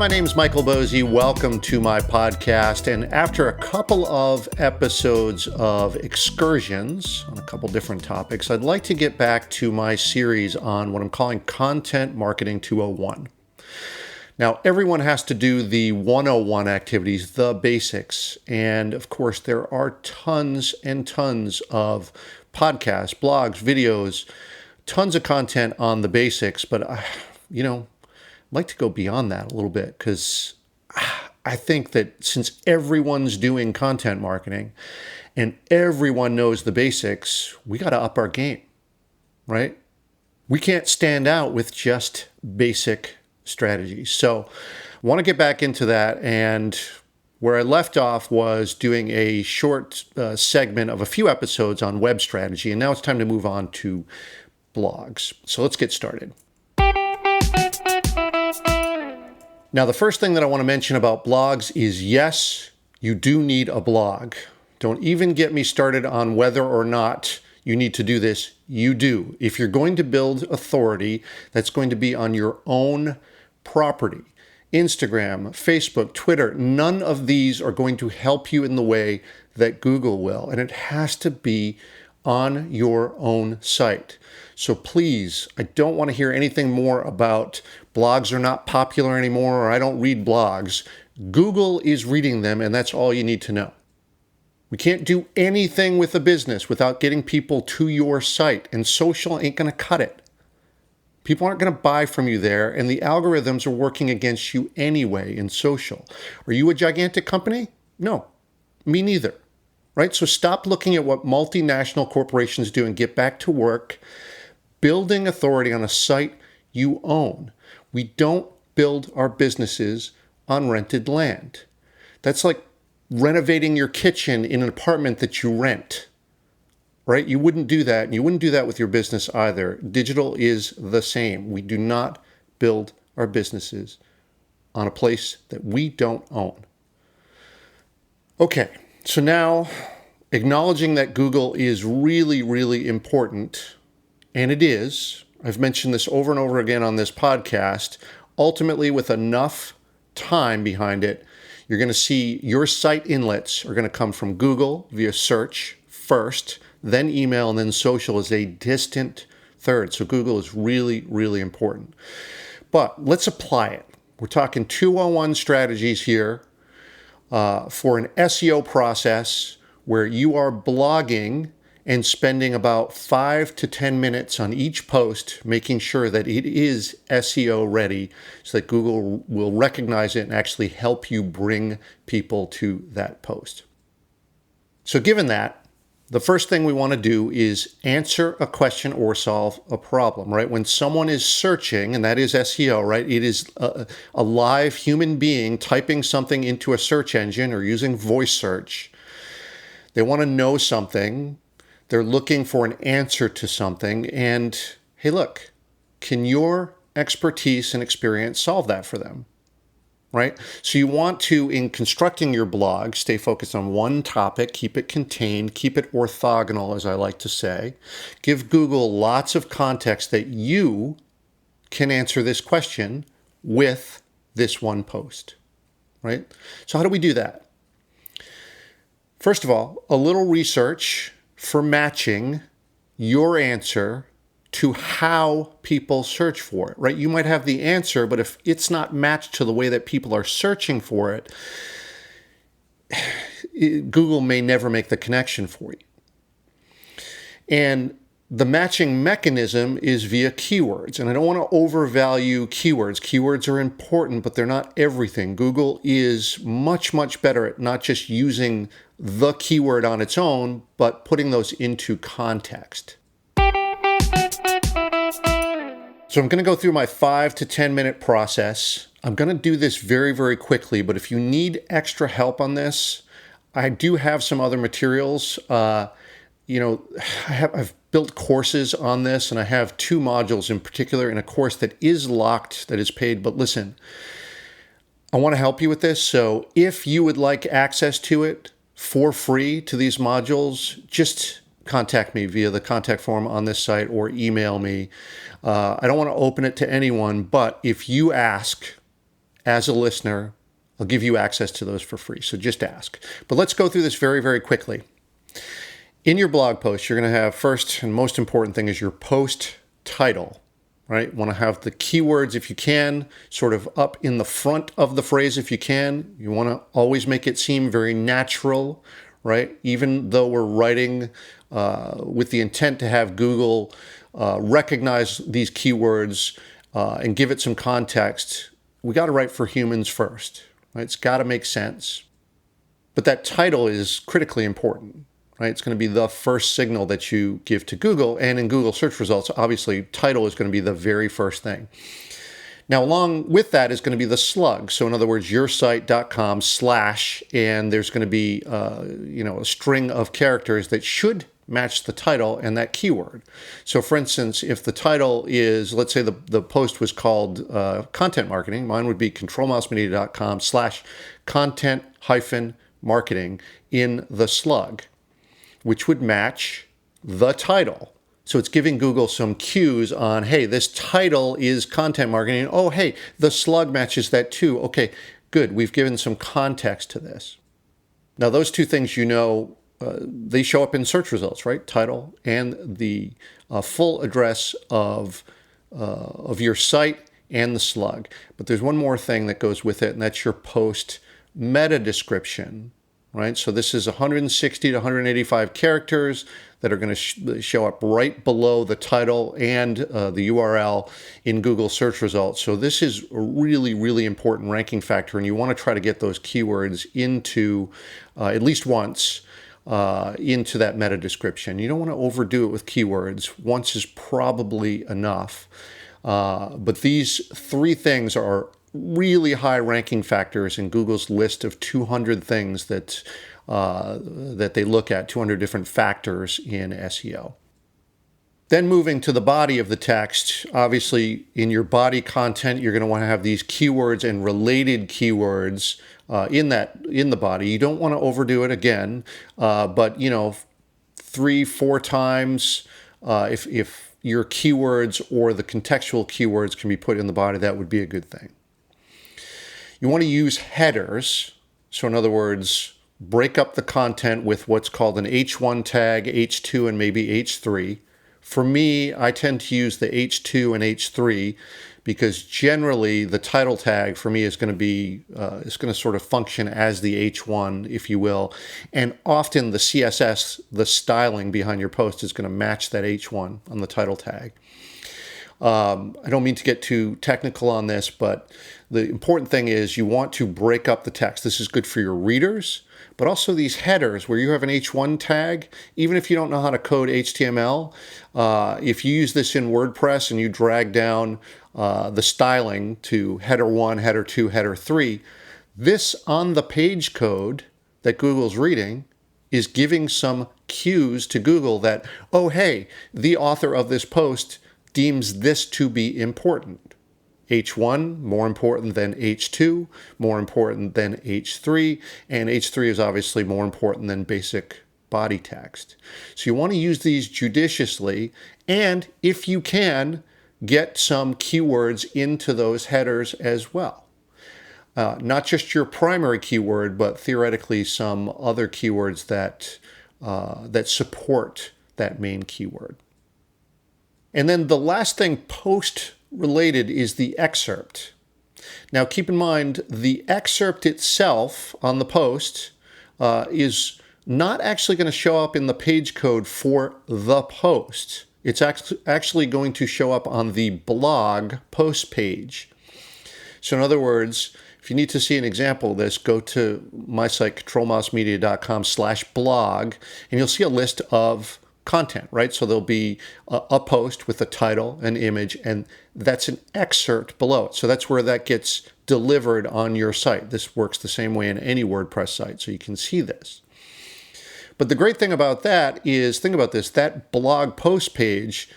my name is Michael Bosey. Welcome to my podcast. And after a couple of episodes of excursions on a couple different topics, I'd like to get back to my series on what I'm calling Content Marketing 201. Now, everyone has to do the 101 activities, the basics. And of course, there are tons and tons of podcasts, blogs, videos, tons of content on the basics. But, I'd like to go beyond that a little bit because I think that since everyone's doing content marketing and everyone knows the basics, we got to up our game, right? We can't stand out with just basic strategies. So I want to get back into that. And where I left off was doing a short segment of a few episodes on web strategy. And now it's time to move on to blogs. So let's get started. Now, the first thing that I want to mention about blogs is, yes, you do need a blog. Don't even get me started on whether or not you need to do this. You do. If you're going to build authority, that's going to be on your own property. Instagram, Facebook, Twitter, none of these are going to help you in the way that Google will. And it has to be on your own site. So please, I don't want to hear anything more about blogs are not popular anymore or I don't read blogs. Google is reading them, and that's all you need to know. We can't do anything with a business without getting people to your site, and social ain't going to cut it. People aren't going to buy from you there, and the algorithms are working against you anyway in social. Are you a gigantic company? No, me neither. Right? So stop looking at what multinational corporations do and get back to work building authority on a site you own. We don't build our businesses on rented land. That's like renovating your kitchen in an apartment that you rent. Right? You wouldn't do that, and you wouldn't do that with your business either. Digital is the same. We do not build our businesses on a place that we don't own. Okay, so now acknowledging that Google is really, really important, and it is, I've mentioned this over and over again on this podcast, ultimately with enough time behind it, you're going to see your site inlets are going to come from Google via search first, then email, and then social is a distant third. So Google is really, really important. But let's apply it. We're talking 201 strategies here for an SEO process where you are blogging and spending about 5 to 10 minutes on each post, making sure that it is SEO ready so that Google will recognize it and actually help you bring people to that post. So given that, the first thing we want to do is answer a question or solve a problem, right? When someone is searching, and that is SEO, right? It is a live human being typing something into a search engine or using voice search. They want to know something. They're looking for an answer to something. And hey, look, can your expertise and experience solve that for them? Right? So you want to, in constructing your blog, stay focused on one topic, keep it contained, keep it orthogonal, as I like to say. Give Google lots of context that you can answer this question with this one post, right? So how do we do that? First of all, a little research for matching your answer to how people search for it, right? You might have the answer, but if it's not matched to the way that people are searching for it, Google may never make the connection for you. And the matching mechanism is via keywords. And I don't want to overvalue keywords. Keywords are important, but they're not everything. Google is much, much better at not just using the keyword on its own, but putting those into context. So I'm going to go through my 5 to 10 minute process. I'm going to do this very, very quickly, but if you need extra help on this, I do have some other materials. I've built courses on this, and I have 2 modules in particular in a course that is locked, that is paid. But listen, I want to help you with this. So if you would like access to it for free to these modules, just contact me via the contact form on this site or email me. I don't want to open it to anyone, but if you ask, as a listener, I'll give you access to those for free. So just ask. But let's go through this very, very quickly. In your blog post, you're going to have first and most important thing is your post title, right? Want to have the keywords, if you can, sort of up in the front of the phrase if you can. You want to always make it seem very natural, right? Even though we're writing with the intent to have Google recognize these keywords and give it some context, we got to write for humans first, right? It's got to make sense. But that title is critically important, right? It's going to be the first signal that you give to Google. And in Google search results, obviously, title is going to be the very first thing. Now, along with that is going to be the slug. So in other words, yoursite.com / and there's going to be a string of characters that should match the title and that keyword. So for instance, if the title is, let's say the post was called content marketing, mine would be controlmousemedia.com / content-marketing in the slug, which would match the title. So it's giving Google some cues on, hey, this title is content marketing. Oh, hey, the slug matches that too. Okay, good. We've given some context to this. Now, those two things, they show up in search results, right? Title and the full address of your site and the slug. But there's one more thing that goes with it, and that's your post meta description, right? So this is 160 to 185 characters that are going to show up right below the title and the URL in Google search results. So this is a really, really important ranking factor, and you want to try to get those keywords into at least once into that meta description. You don't want to overdo it with keywords. Once is probably enough. But these three things are really high ranking factors in Google's list of 200 things that they look at, 200 different factors in SEO. Then moving to the body of the text, obviously in your body content, you're going to want to have these keywords and related keywords in the body. You don't want to overdo it again, but 3-4 times if your keywords or the contextual keywords can be put in the body, that would be a good thing. You want to use headers. So in other words, break up the content with what's called an H1 tag, H2, and maybe H3. For me, I tend to use the H2 and H3 because generally the title tag for me is going to be, is going to sort of function as the H1, if you will. And often the CSS, the styling behind your post is going to match that H1 on the title tag. I don't mean to get too technical on this, but the important thing is you want to break up the text. This is good for your readers, but also these headers where you have an H1 tag, even if you don't know how to code HTML, if you use this in WordPress and you drag down the styling to header 1, header 2, header 3, this on the page code that Google's reading is giving some cues to Google that, oh, hey, the author of this post deems this to be important. H1, more important than H2, more important than H3, and H3 is obviously more important than basic body text. So you want to use these judiciously, and if you can, get some keywords into those headers as well. Not just your primary keyword, but theoretically some other keywords that support that main keyword. And then the last thing post-related is the excerpt. Now keep in mind, the excerpt itself on the post is not actually going to show up in the page code for the post. It's actually going to show up on the blog post page. So in other words, if you need to see an example of this, go to my site, controlmousemedia.com/blog, and you'll see a list of content, right? So there'll be a post with a title, an image, and that's an excerpt below it. So that's where that gets delivered on your site. This works the same way in any WordPress site, so you can see this. But the great thing about that is, think about this, that blog post page,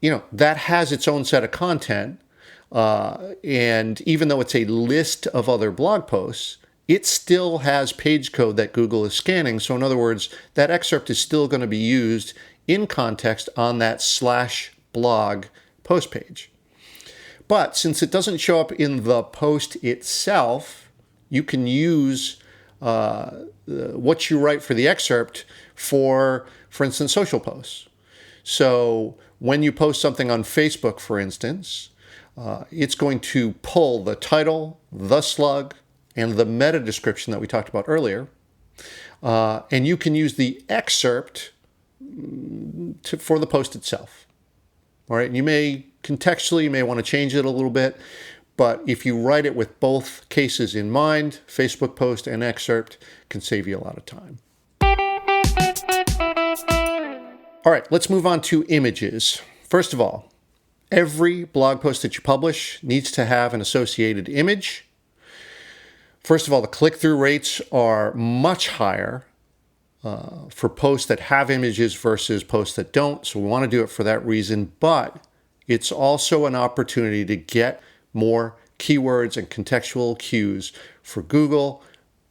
that has its own set of content. And even though it's a list of other blog posts, it still has page code that Google is scanning. So in other words, that excerpt is still going to be used in context on that /blog post page. But since it doesn't show up in the post itself, you can use what you write for the excerpt for instance, social posts. So when you post something on Facebook, for instance, it's going to pull the title, the slug, and the meta description that we talked about earlier. And you can use the excerpt for the post itself. All right, you may want to change it a little bit, but if you write it with both cases in mind, Facebook post and excerpt can save you a lot of time. All right, let's move on to images. First of all, every blog post that you publish needs to have an associated image. First of all, the click-through rates are much higher for posts that have images versus posts that don't. So we want to do it for that reason, but it's also an opportunity to get more keywords and contextual cues for Google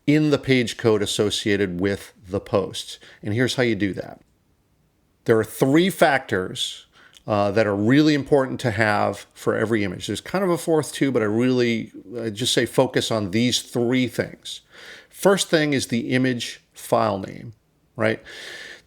in the page code associated with the post. And here's how you do that. There are 3 factors that are really important to have for every image. There's kind of a fourth too, but I just say focus on these 3 things. First thing is the image file name, right?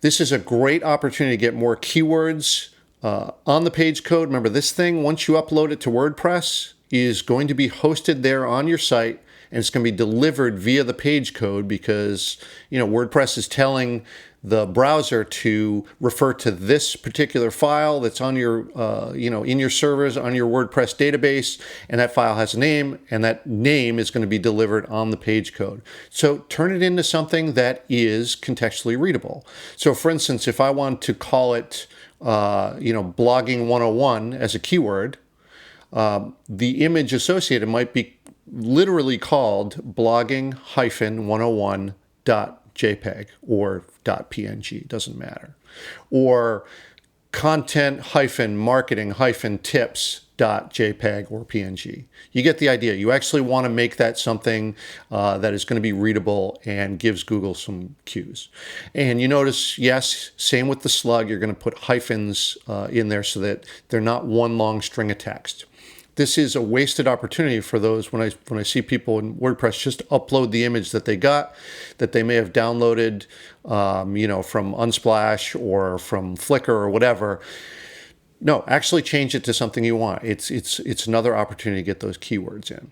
This is a great opportunity to get more keywords on the page code. Remember, this thing, once you upload it to WordPress, is going to be hosted there on your site, and it's going to be delivered via the page code because, WordPress is telling the browser to refer to this particular file that's on your, in your servers, on your WordPress database, and that file has a name, and that name is going to be delivered on the page code. So turn it into something that is contextually readable. So for instance, if I want to call it, blogging 101 as a keyword, the image associated might be literally called blogging-101.jpg or .png, doesn't matter. Or content-marketing-tips.jpg or PNG. You get the idea. You actually want to make that something that is going to be readable and gives Google some cues. And you notice, yes, same with the slug, you're going to put hyphens in there so that they're not one long string of text. This is a wasted opportunity for those when I see people in WordPress just upload the image that they got, that they may have downloaded, from Unsplash or from Flickr or whatever. No, actually change it to something you want. It's another opportunity to get those keywords in.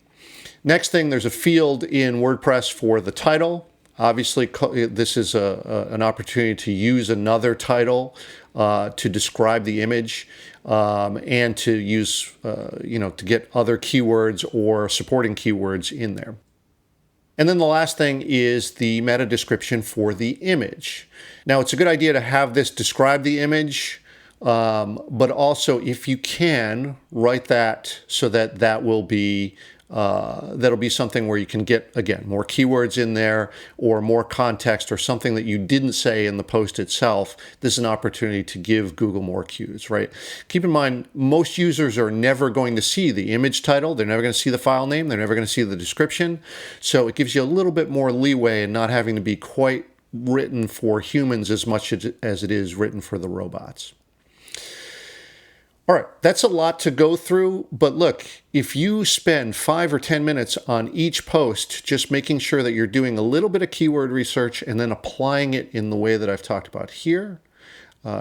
Next thing, there's a field in WordPress for the title. Obviously, this is an opportunity to use another title to describe the image and to use, to get other keywords or supporting keywords in there. And then the last thing is the meta description for the image. Now, it's a good idea to have this describe the image, but also, if you can, write that so that will be that'll be something where you can get, again, more keywords in there or more context or something that you didn't say in the post itself. This is an opportunity to give Google more cues, right? Keep in mind, most users are never going to see the image title. They're never going to see the file name. They're never going to see the description. So it gives you a little bit more leeway in not having to be quite written for humans as much as it is written for the robots. All right, that's a lot to go through, but look, if you spend 5 or 10 minutes on each post, just making sure that you're doing a little bit of keyword research and then applying it in the way that I've talked about here,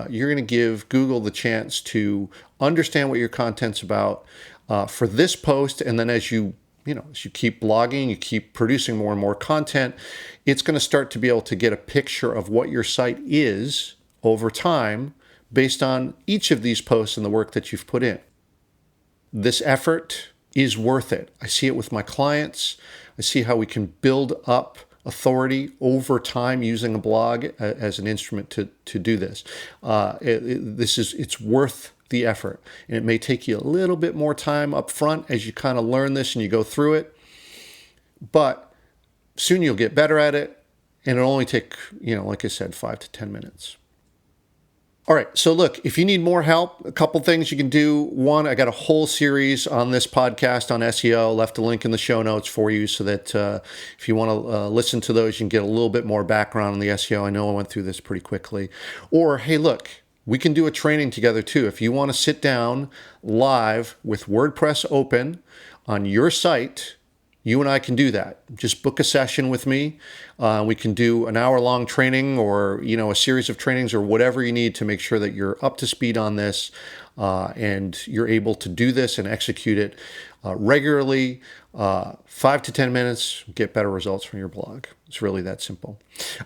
you're going to give Google the chance to understand what your content's about for this post, and then as you keep blogging, you keep producing more and more content, it's going to start to be able to get a picture of what your site is over time, based on each of these posts and the work that you've put in. This effort is worth it. I see it with my clients. I see how we can build up authority over time using a blog as an instrument to do this. It's worth the effort. And it may take you a little bit more time up front as you kind of learn this and you go through it, but soon you'll get better at it, and it'll only take, like I said, 5 to 10 minutes. All right, so look, if you need more help, a couple things you can do. One, I got a whole series on this podcast on SEO, left a link in the show notes for you so that if you want to listen to those, you can get a little bit more background on the SEO. I know I went through this pretty quickly. Or, hey, look, we can do a training together too. If you want to sit down live with WordPress open on your site, you and I can do that. Just book a session with me. We can do an hour-long training or, a series of trainings or whatever you need to make sure that you're up to speed on this and you're able to do this and execute it regularly, 5 to 10 minutes, get better results from your blog. It's really that simple.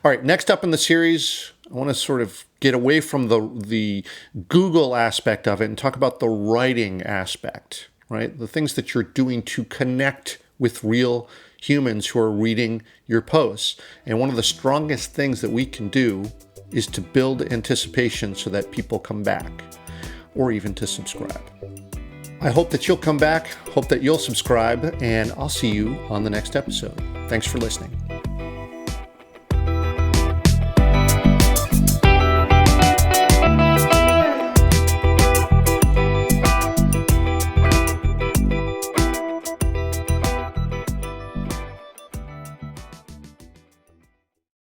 All right, next up in the series, I want to sort of get away from the Google aspect of it and talk about the writing aspect, right? The things that you're doing to connect with real humans who are reading your posts. And one of the strongest things that we can do is to build anticipation so that people come back or even to subscribe. I hope that you'll come back, hope that you'll subscribe, and I'll see you on the next episode. Thanks for listening.